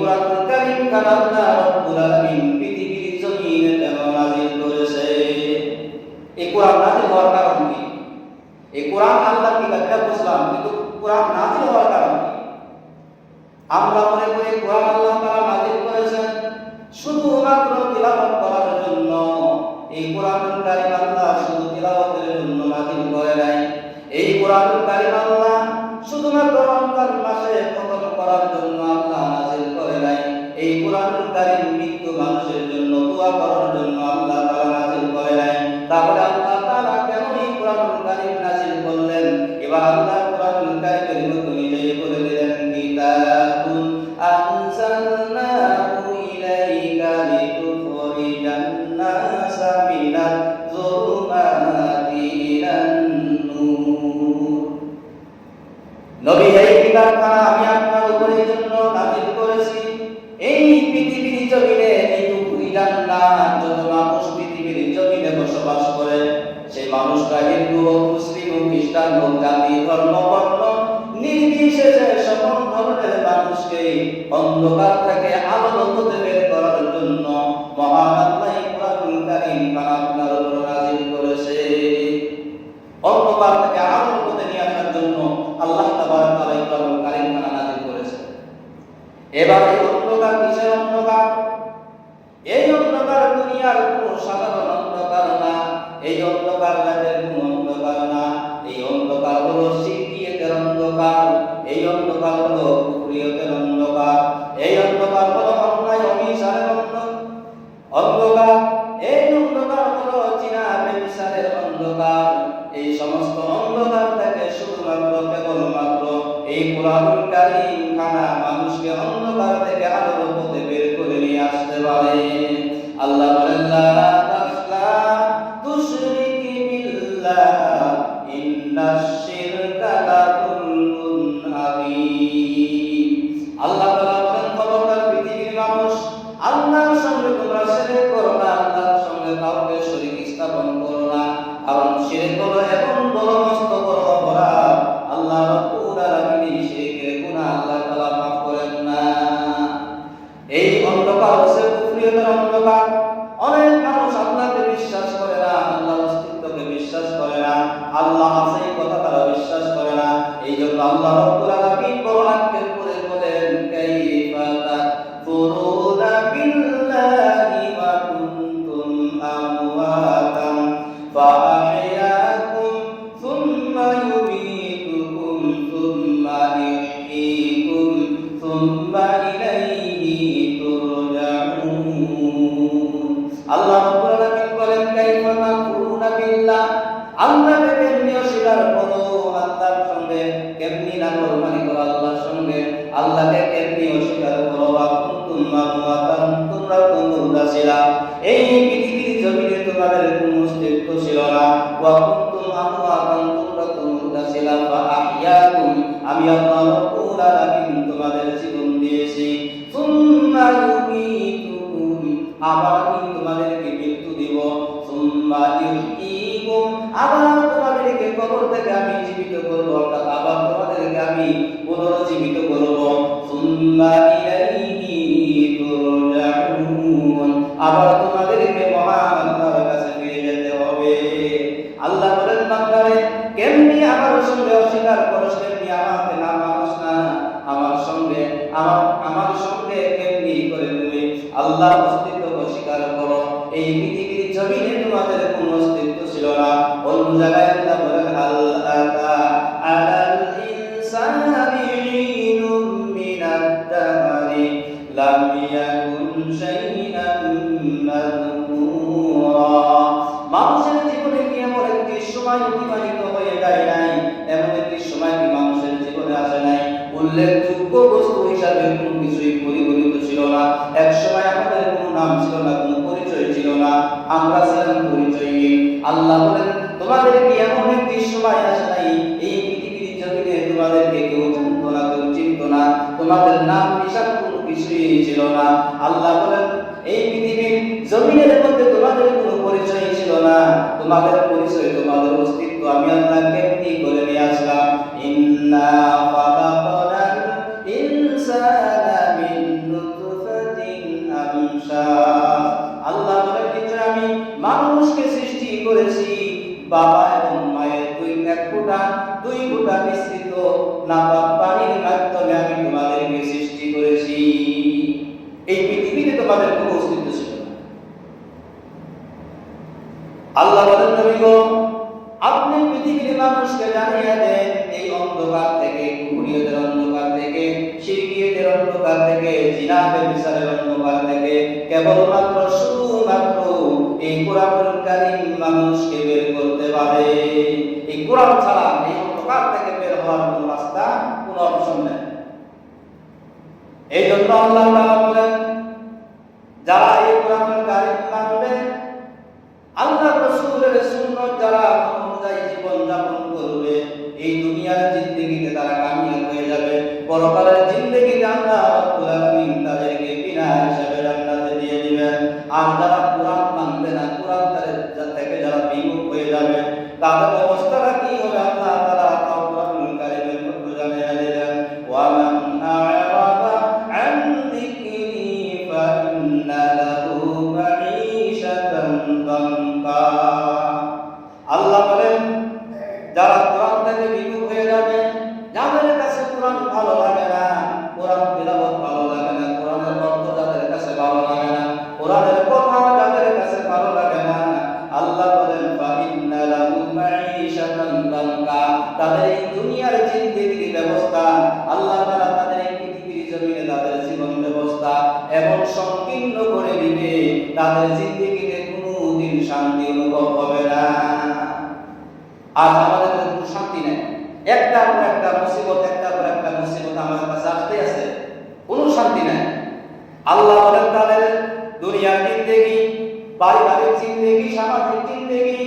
কোরআনুল কারীম আল্লাহ রাব্বুল আলামিন পৃথিবীর জমিনে কেন নাযিল করেছে? এই কোরআন নাযিল হওয়ার কারণ কি? এই কোরআন আল্লাহর কিতাব, এটা বুঝলাম, কিন্তু কোরআন নাযিল হওয়ার কারণ কি? আমরা মনে করি কোরআন আল্লাহ তাআলা নাযিল করেছেন শুধুমাত্র তিলাওয়াত করার জন্য। এই কোরআনুল কারীম আল্লাহ শুধু তিলাওয়াতের জন্য নাযিল করে নাই। এই কোরআনুল কারীম আল্লাহ শুধুমাত্র রমজান মাসে খতম করার জন্য আল্লাহ নাযিল করে নাই। এই কোরআনুল কারীম মৃত্যু মানুষের জন্য দোয়া করার জন্য আল্লাহ তাআলা নাযিল করে নাই। তাহলে আল্লাহ তাআলা কেন এই কোরআনুল কারীম নাযিল করলেন? এবার আল্লাহ কোরআনুল কারীমের মধ্যে নিজেই বলে দিলেন, কিতাবুন আনজালনাহু ইলাইকা লিতুখরিজান নাসা মিনাজ যুলুমাতি ইলান নূর। নবী, এই কিতাবখানা আমি আপনার উপরে জন্য নাযিল করেছি। এই পৃথিবীর জমিনে এইটুকুই জান্নাত, যত মানুষ পৃথিবীর জমিনে বসবাস করে, সেই মানুষরা হিন্দু হোক, মুসলিম হোক, খ্রিস্টান হোক, জাতি ধর্ম বর্ণ নির্বিশেষে সকল ধরনের মানুষকে অন্ধকার থেকে আলোর পথে বের করার জন্য মহান আল্লাহ কোরআনুল কারীম আপনার উপর নাযিল করেছে। অন্ধকার থেকে আলোর পথে নিয়ে আসার জন্য আল্লাহ তাবারক ওয়া তাআলা কোরআনুল কারীম নাযিল করেছে। এবার এই অন্ধকার কিসের অন্ধকার? এই অন্ধকার দুনিয়ার কোনো সাধারণ অন্ধকার না। এই অন্ধকার রাতের কোনো অন্ধকার না। এই অন্ধকার হলো শিরকিয়াতের অন্ধকার। এই অন্ধকার হলো কুফরিয়তের অন্ধকার। এই অন্ধকার হলো অন্যায় অবিচারের অন্ধকার। এই অন্ধকার হলো জিনা ব্যভিচারের অন্ধকার। এই সমস্ত অন্ধকার থেকে শুধুমাত্র কেবলমাত্র এই কোরআনুল কারীম খানা মানুষকে অন্ধকার থেকে আলোর পথে বের করে নিয়ে আসতে পারে। আল্লাহ বলেন, লা তাসলা তুশরিকি বিল্লাহ ইন্নাশ শিরকা লাযুলমুন আযীম। আল্লাহ তাআলা বলেন, খবরদার পৃথিবীর মানুষ, আল্লাহর সঙ্গে তোমরা শিরক করো না, আল্লাহর সঙ্গে কাউকে শরীক স্থাপন করো না। কারণ শিরক হলো এমন বড় মস্ত বড় অপরাধ, আল্লাহ রাব্বুল আলামিন শিরকের গুনাহ আল্লাহ তাআলা মাফ করেন না। এই অন্ধকার হচ্ছে কুফরিয়তের অন্ধকার। অনেক মানুষ আল্লাহকে বিশ্বাস করে না, আল্লাহর অস্তিত্বকে বিশ্বাস করে না, আল্লাহ আছে এই কথা তারা বিশ্বাস করে না। এই জন্য আল্লাহ রাব্বুল আলামিন কোরআনকে পড়ে বলেন, কাইফা তাকফুরুনা বিল্লাহি ওয়া কুনতুম আমওয়াতান ফাআহইয়াকুম সুম্মা ইউমীতুকুম সুম্মা ইহয়ীকুম সুম্মা ইলাইহি তুরজাউন। আল্লাহ রাব্বুল আলামিন বলেন, কাইফা তাকফুরুনা বিল্লাহ, আল্লাহকে কেমনি অস্বীকার করো, আল্লাহর সঙ্গে কেমনি নাফরমানি করো, আল্লাহর সঙ্গে আল্লাহকে কেমনি অস্বীকার করো। ওয়া কুনতুম আমওয়াতান, তোমরা তো মুর্দা ছিলা, এই পৃথিবীর জমিনে তোমাদের কোনো অস্তিত্ব ছিল না। ওয়া কুনতুম আমওয়াতান, তোমরা তো মুর্দা ছিলা। ফাআহইয়াকুম, আমি আল্লাহ রাব্বুল আলামিন তোমাদের জীবন দিয়েছি। সুম্মা ইউমীতুকুম, আবার আমি তোমাদেরকে মৃত্যু দিব। সুম্মা ইহয়ীকুম, আবার তোমাদেরকে কবর থেকে আমি জীবিত করব, অর্থাৎ আবার তোমাদেরকে আমি পুনরুজ্জীবিত করব। সুম্মা ইলাইহি তুরজাউন, আবার তোমাদেরকে মহান আল্লাহর কাছে ফিরে যেতে হবে। আল্লাহ বলেন, বান্দারে কেমনি আমার সঙ্গে অস্বীকার করছ, কেমনি আমাকে না মানস না, আমার সঙ্গে কেমনি করে তুমি আল্লাহর অস্তিত্ব অস্বীকার করো। এই পৃথিবীর জমিনে তোমাদের কোনো অস্তিত্ব ছিল না। অন্য জায়গায় আল্লাহ বলেন, হাল আতা আলাল ইনসানি হিনুম মিনাদ দাহরি লাম ইয়াকুন শাইআন মাযকুরা। মানুষের জীবনে কি এমন একটি সময় অতিবাহিত হয়ে যায় নাই, এমন একটি সময় কি মানুষের জীবনে আসে নাই উল্লেখযোগ্য বস্তু হিসাবে কোনো কিছুই পরিগণিত ছিল না। এক সময় আমাদের কোনো নাম ছিল না, কোনো পরিচয় ছিল না, আমরা ছিলাম পরিচয়হীন। আল্লাহ বলেন, তোমাদের কি এমন একটি সময় আসে নাই এই পৃথিবীর জমিনে তোমাদেরকে কেউ জানত না, কেউ চিনত না, তোমাদের নাম নিশান কোনো কিছুই ছিল না। আল্লাহ বলেন, এই পৃথিবীর জমিনের মধ্যে তোমাদের কোনো পরিচয় ছিল না, তোমাদের পরিচয়, তোমাদের অস্তিত্ব আমি আল্লাহ কেমনি করে নিয়ে আসলাম। ইন্না খালাকনাল ইনসানা মিন বাপ পানির মাধ্যমে আমি তোমাদেরকে সৃষ্টি করেছি। এই পৃথিবীতে তোমাদের কোনো অস্তিত্ব ছিল না। আল্লাহ বলেন, নবী গো, আপনি পৃথিবীর মানুষকে জানিয়ে দেন এই অন্ধকার থেকে, কুফরিয়তের অন্ধকার থেকে, শিরকিয়তের অন্ধকার থেকে, জিনা ব্যভিচারের অন্ধকার থেকে কেবলমাত্র শুধুমাত্র এই কোরআনুল কারীম মানুষকে বের করতে পারে। এই কোরআন ছাড়া এই অন্ধকার থেকে বের হওয়ার কোনো রাস্তা, কোনো অপশন নেই। এই জন্য আল্লাহ তাআলা বলেন, যারা এই কোরআনুল কারীম মানবে, আল্লাহ রাসূলের সুন্নাত যারা অনুযায়ী জীবন যাপন করবে, এই দুনিয়ার জিন্দেগিতে তারা কামিয়াব হয়ে যাবে। পরকালের জিন্দেগিতে আল্লাহ রাব্বুল আলামিন তাদেরকে বিনা হিসাবে জান্নাতে দিয়ে দিবেন। আর যারা কোরআন মানবে না, কোরআন থেকে যারা বিমুখ হয়ে যাবে, তাদের অবস্থাটা কি হবে আল্লাহ তাআলা কোরআনুল কারীমের মধ্যে জানিয়ে দিলেন, ওয়া মান আ'রাদা আন যিকরি ফা ইন্না লাহু মাঈশাতান দানকা। আল্লাহ বলেন, যারা কোরআন থেকে বিমুখ হয়ে যাবে, যাদের কাছে কোরআন ভালো লাগে না, কোরআন তিলাওয়াত ভালো লাগে না, কোরআনের অর্থ যাদের কাছে ভালো লাগে না, কোরআনের কথা যাদের কাছে ভালো লাগে না, আল্লাহ বলেন ফা ইন্না লাহু মাঈশাতান দানকা, তাদের এই দুনিয়ার জিন্দেগির ব্যবস্থা আল্লাহ তাআলা তাদের এই পৃথিবীর জমিনে তাদের জীবন ব্যবস্থা এমন সংকীর্ণ করে দিবে, তাদের জিন্দেগিতে কোনোদিন শান্তি অনুভব হবে না। আজ আমাদের কোনো শান্তি নেই, একটার পর একটা মুসিবত, একটার পর একটা মুসিবত আমাদের কাছে আসতে আছে, কোনো শান্তি নেই। আল্লাহ বলেন তাদের দুনিয়ার জিন্দেগি, পারিবারিক জিন্দেগি, সামাজিক জিন্দেগি,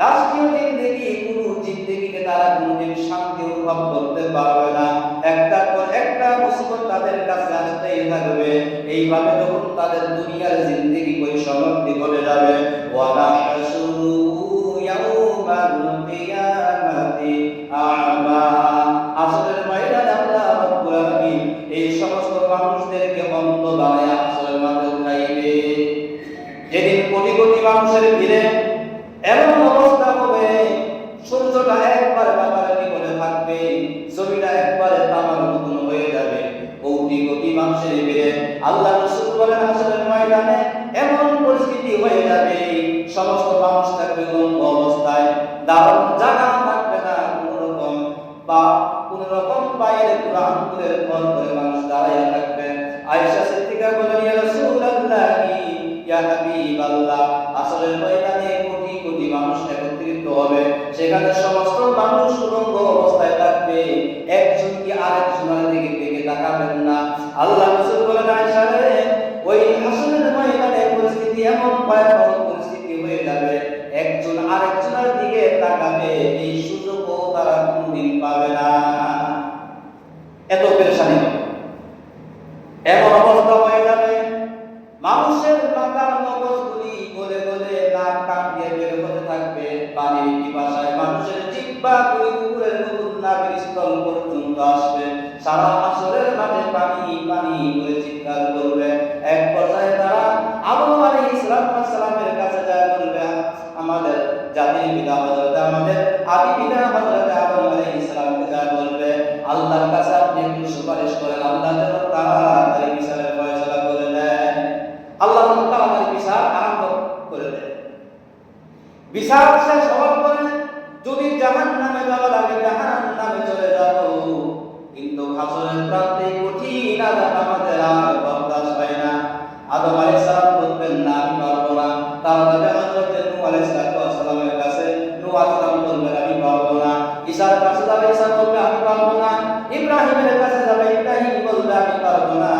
রাষ্ট্রীয় জিন্দেগি, কোনো জিন্দেগিতে তারা কোনোদিন শান্তি অনুভব করতে পারবে না। একটার পর একটা মুসিবত তাদের কাছে আসতেই থাকবে। এইভাবে যখন তাদের দুনিয়ার জিন্দেগি পরিসমাপ্তি ঘটে যাবে, ওয়া নাহশুরু ইয়াউমাল কিয়ামাতি আ'মা, আসরের ময়দানে আল্লাহ রাব্বুল আলামিন এই সমস্ত মানুষদেরকে অন্ধ বানায়া আসরের মাঠে উঠাইবে। যেদিন কোটি কোটি মানুষের ভিড়ে এমন অবস্থা হবে, সূর্যটা একবারে বাবার নিকটে থাকবে, জমিটা একবারে তামার মতন হয়ে যাবে। কোটি কোটি মানুষের ভিড়ে আল্লাহ রাসূল বলেন, আসরের ময়দানে এমন পরিস্থিতি হয়ে যাবে, সমস্ত মানুষ থাকবে অন্ধ অবস্থায়, দাঁড়ানোর জায়গা থাকবে না কোন রকম বাইরে পুরো আঙ্গুলের পর করে মানুষ দাঁড়াইয়া থাকবে। আয়েশা সিদ্দিকা বলেন, ইয়া রাসূলুল্লাহি ইয়া হাবিবাল্লাহ, আসরের ময়দানে কোটি কোটি মানুষ একত্রিত হবে, সেখানে সমস্ত মানুষ উলঙ্গ অবস্থায় থাকবে, একজন কি আরেকজনের দিকে দিকে তাকাবেন না। আল্লাহ রাসূল বলেন, আয়েশা রে, ওই আসরের ময়দানে পরিস্থিতি এমন ভয়াবহ পরিস্থিতি হয়ে যাবে, একজন আরেকজনের দিকে তাকাবে এই সুযোগও তারা কোনদিন পাবে না। এত পেরেশানি হবে, এমন অবস্থা হয়ে যাবে, মানুষের মাথার মগজগুলি গলে গলে নাক কান দিয়ে বের হতে থাকবে, পানির পিপাসায় মানুষের জিহ্বা কুকুরের মতন নাকের স্থল পর্যন্ত আসবে, সারা আসরের মাঝে পানি পানি করে চিৎকার করবে। এক পর্যায়ে তারা আদম আলাইহিস সালামের কাছে যায়, বলবে, আমাদের জাতির পিতা হযরত, আমাদের আদি পিতা হযরত আদম আলাইহিস সালামকে যায় বলবে, আল্লাহর কাছে আপনি একটু সুপারিশ করেন, আল্লাহ যেন তাড়াতাড়ি বিচারের ফয়সালা করে দেন। আল্লাহ যেন তাড়াতাড়ি বিচার আরম্ভ করে দেন। বিচার শেষ হওয়ার পরে যদি জাহান্নামে যাওয়া লাগে, জাহান্নামে চলে যাব, কিন্তু হাসরের প্রান্তে কঠিন আযাব আমাদের আর বরদাস্ত হয় না। আদম আলাইহিস সালাম বলবেন, না আমি পারবো না। তারা যাবে হযরত নূহ আলাইহিস সালামের কাছে, নূহ আলাইহিস সালাম বলবেন, আমি পারবো না। ঈসার কাছে যাবে, ঈসা বলবে, আমি পারবো না। ইব্রাহিমের কাছে যাবে, ইব্রাহিম বলবে, আমি পারবো না।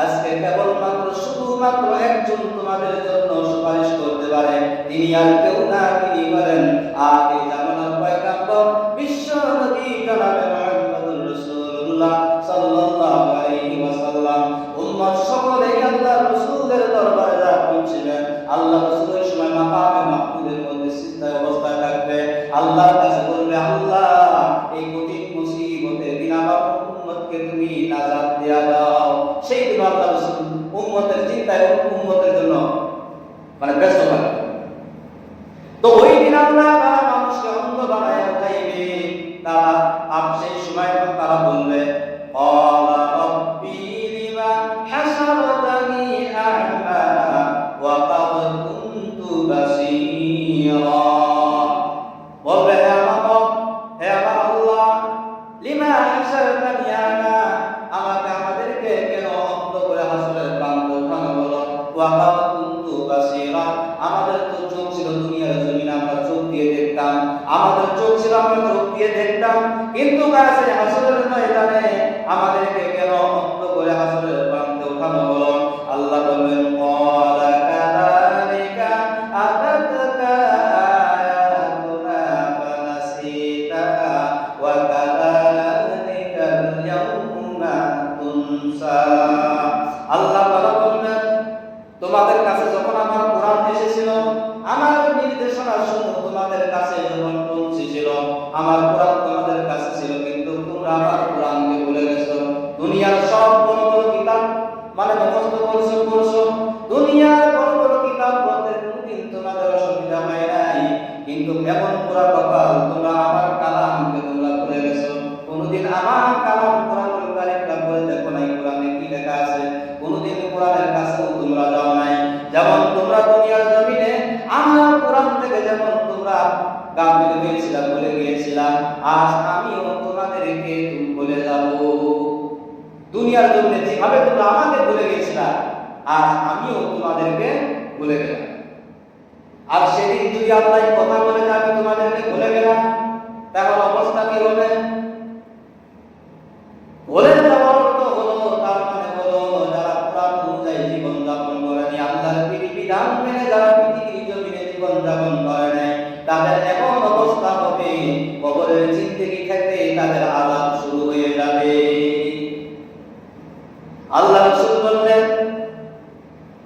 আজকে কেবলমাত্র শুধুমাত্র একজন তোমাদের জন্য সুপারিশ করতে পারে, তিনি আর কেউ না, তিনি বলেন আখির জামানার পয়গম্বর বিশ্ব নবী জনাবে মুহাম্মদুর রাসূলুল্লাহ সাল্লাল্লাহু আলাইহি ওয়াসাল্লাম। উম্মত সকলে আল্লাহর রাসূলের দরবারে যা পৌঁছবেন, আল্লাহ রাসূল ওই সময় মাকামে মাহমুদের মধ্যে সিজদায় অবস্থায় থাকবে, আল্লাহর কাছে বলবে, আল্লাহ এই কঠিন মুসিবতের দিন আমার উম্মতকে তুমি নাজাত দিয়া দাও। সেই দিন আল্লাহ রাসূল উম্মতের চিন্তায় উম্মতের জন্য ব্যস্ত থাকবে। তো ওই দিন আল্লাহ তাআলা মানুষকে অন্ধ বানায় উঠাইবে, তারা সেই সময় তারা বলবে, বলবে ক্বালা রাব্বি লিমা হাসারতানি আ'মা ওয়া ক্বাদ কুনতু বাসীরা। বলবে হে আমার রব, হে আমার আল্লাহ, লিমা হাসারতানি আ'মা, আমাদেরকে কেন অন্ধ করে হাসরের প্রান্তে ওঠানো হলো? ওয়া ক্বাদ কুনতু বাসীরা, আমাদের তো চোখ ছিল দুনিয়ার জমিনে, আমরা চোখ দিয়ে দেখতাম, আমাদের চোখ ছিল আমরা চোখ দিয়ে দেখতাম, কিন্তু কাছে হাসরের ময়দানে আমাদেরকে কেন অন্ধ করে হাসরের প্রান্তে ওঠানো হলো? আল্লাহ বললেন ক্বালা কাযালিকা আতাতকা আয়াতুনা ফানাসিতাহা ওয়া কাযালিকাল ইয়াউমা তুনসা। আল্লাহ তাআলা বললেন, তোমাদের কাছে যখন আমার কোরআন এসেছিল, আমার নির্দেশনা সমূহ তোমাদের কাছে যখন পৌঁছেছিল, আমার কোরআন তোমাদের কাছে ছিল, কিন্তু তোমরা আমার কোরআনকে ভুলে গেছো। দুনিয়ার সব বড় বড় কিতাব মানে মুখস্থ করছো, দুনিয়ার বড় বড় কিতাব পড়তে কোনদিন তোমাদের অসুবিধা হয় নাই, কিন্তু এমন পুরা কপাল, তোমরা আমার কালামকে তোমরা ভুলে গেছো। কোনদিন আমার কালাম কোরআনুল কারীমটা পড়ে দেখো নাই, কোরআনে কি লেখা আছে, কোনদিন কোরআনের কাছেও তোমরা যাও নাই। যেমন তোমরা দুনিয়ার জমিনে আমার কোরআন থেকে যেমন তোমরা গাফিল হয়েছিলা, ভুলে গিয়েছিলা, আজ আমিও তোমাদেরকে ভুলে যাব। দুনিয়ার জমিনে যেভাবে তোমরা আমাকে ভুলে গিয়েছিলা, আজ আমিও তোমাদেরকে ভুলে গেলাম। আর সেদিন যদি আল্লাহ কথা বলে যে আমি তোমাদেরকে ভুলে গেলাম, তাহলে অবস্থা কি হবে? ভুলে যাওয়ার অর্থ হলো, তার মানে হলো যারা কোরআন অনুযায়ী জীবন যাপন করেনি, আল্লাহর বিধান মেনে যারা পৃথিবীর জমিনে জীবন যাপন করে নাই, তাদের এমন অবস্থা হবে, কবরের জিন্দেগি থেকে তাদের আযাব শুরু হয়ে যাবে। আল্লাহ রাসূল বললেন,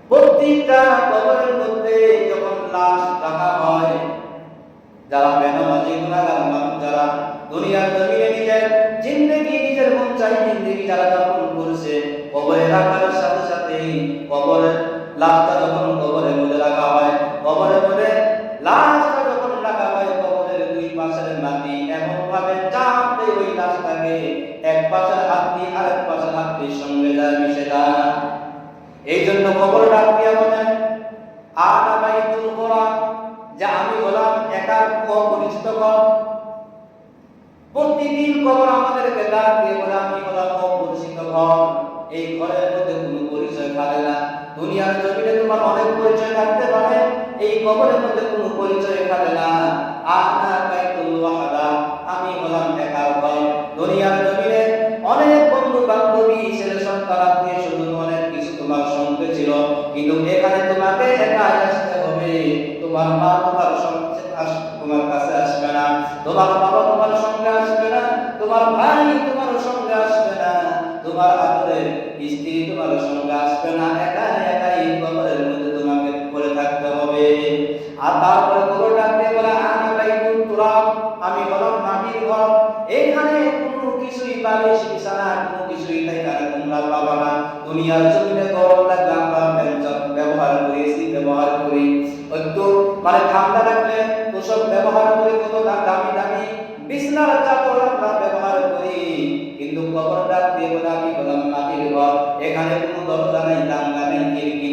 প্রত্যেকটা কবরের মধ্যে যখন লাশ রাখা হয়, যারা বেনামাজি গুনাহগার মানুষ, যারা দুনিয়ার জমিনে নিজের জিন্দেগি নিজের মন চাই জিন্দেগি যারা যাপন করছে, কবরে রাখার সাথে সাথে কবরের লাশটা যখন কবরের মধ্যে রাখা হয়, কবরের মধ্যে লাশটা যখন রাখা হয়, কবরের দুই পাশের মাটি এমন ভাবে চাপ দেয় ওই লাশটাকে, এক পাশের হাতটি আরেক পাশের হাতটির সঙ্গে যায়, মিশে যায়। এই জন্য কবর ডাক দিয়া বলেন আনা বাইতুল কোরআন, যে আমি হলাম একা অপরিচিত ঘর। প্রতিদিন কবর আমাদেরকে ডাক দিয়ে বলে আমি হলাম অপরিচিত ঘর, এই ঘরের মধ্যে কোনো পরিচয় থাকে না। দুনিয়ার জমিনে তোমার অনেক পরিচয় থাকতে পারে, এই কবরের মধ্যে কোনো পরিচয় থাকে না। আনা বাইতুল ওয়াহদা, আমি হলাম একা ঘর। দুনিয়ার জমিনে অনেক বন্ধু বান্ধবী, ছেলে সন্তান, আত্মীয় স্বজন, অনেক কিছু তোমার সঙ্গে ছিল, কিন্তু এখানে তোমাকে একা আসতে হবে। তোমার মা তোমার তোমার কাছে আসবে না, তোমার বাবা তোমার সঙ্গে আসবে না, তোমার ভাই তোমার সঙ্গে আসবে না, তোমার আদরের স্ত্রী তোমার সঙ্গে আসবে না, একা একাই কবরের মধ্যে তোমাকে পড়ে থাকতে হবে। আর তারপরে কবর ডাকতে বলে আনা বাইতুল তুরাব, আমি হলাম মাটির ঘর। এখানে কোনো কিছুই বালিশ বিছানা কোনো কিছুই এখানে তোমরা পাবা না। দুনিয়ার জমিনে গরম লাগলে আমরা ব্যবহার করি, এসি ব্যবহার করি, একটু মানে ঠান্ডা লাগলে তোষক ব্যবহার করি, কত দামি দামি বিছানার চাদর আমরা ব্যবহার করি, কিন্তু কবর ডাক দিয়ে বলে আমি হলাম মাটির ঘর। এখানে কোনো দরজা নেই, জানলা নেই, খিড়কি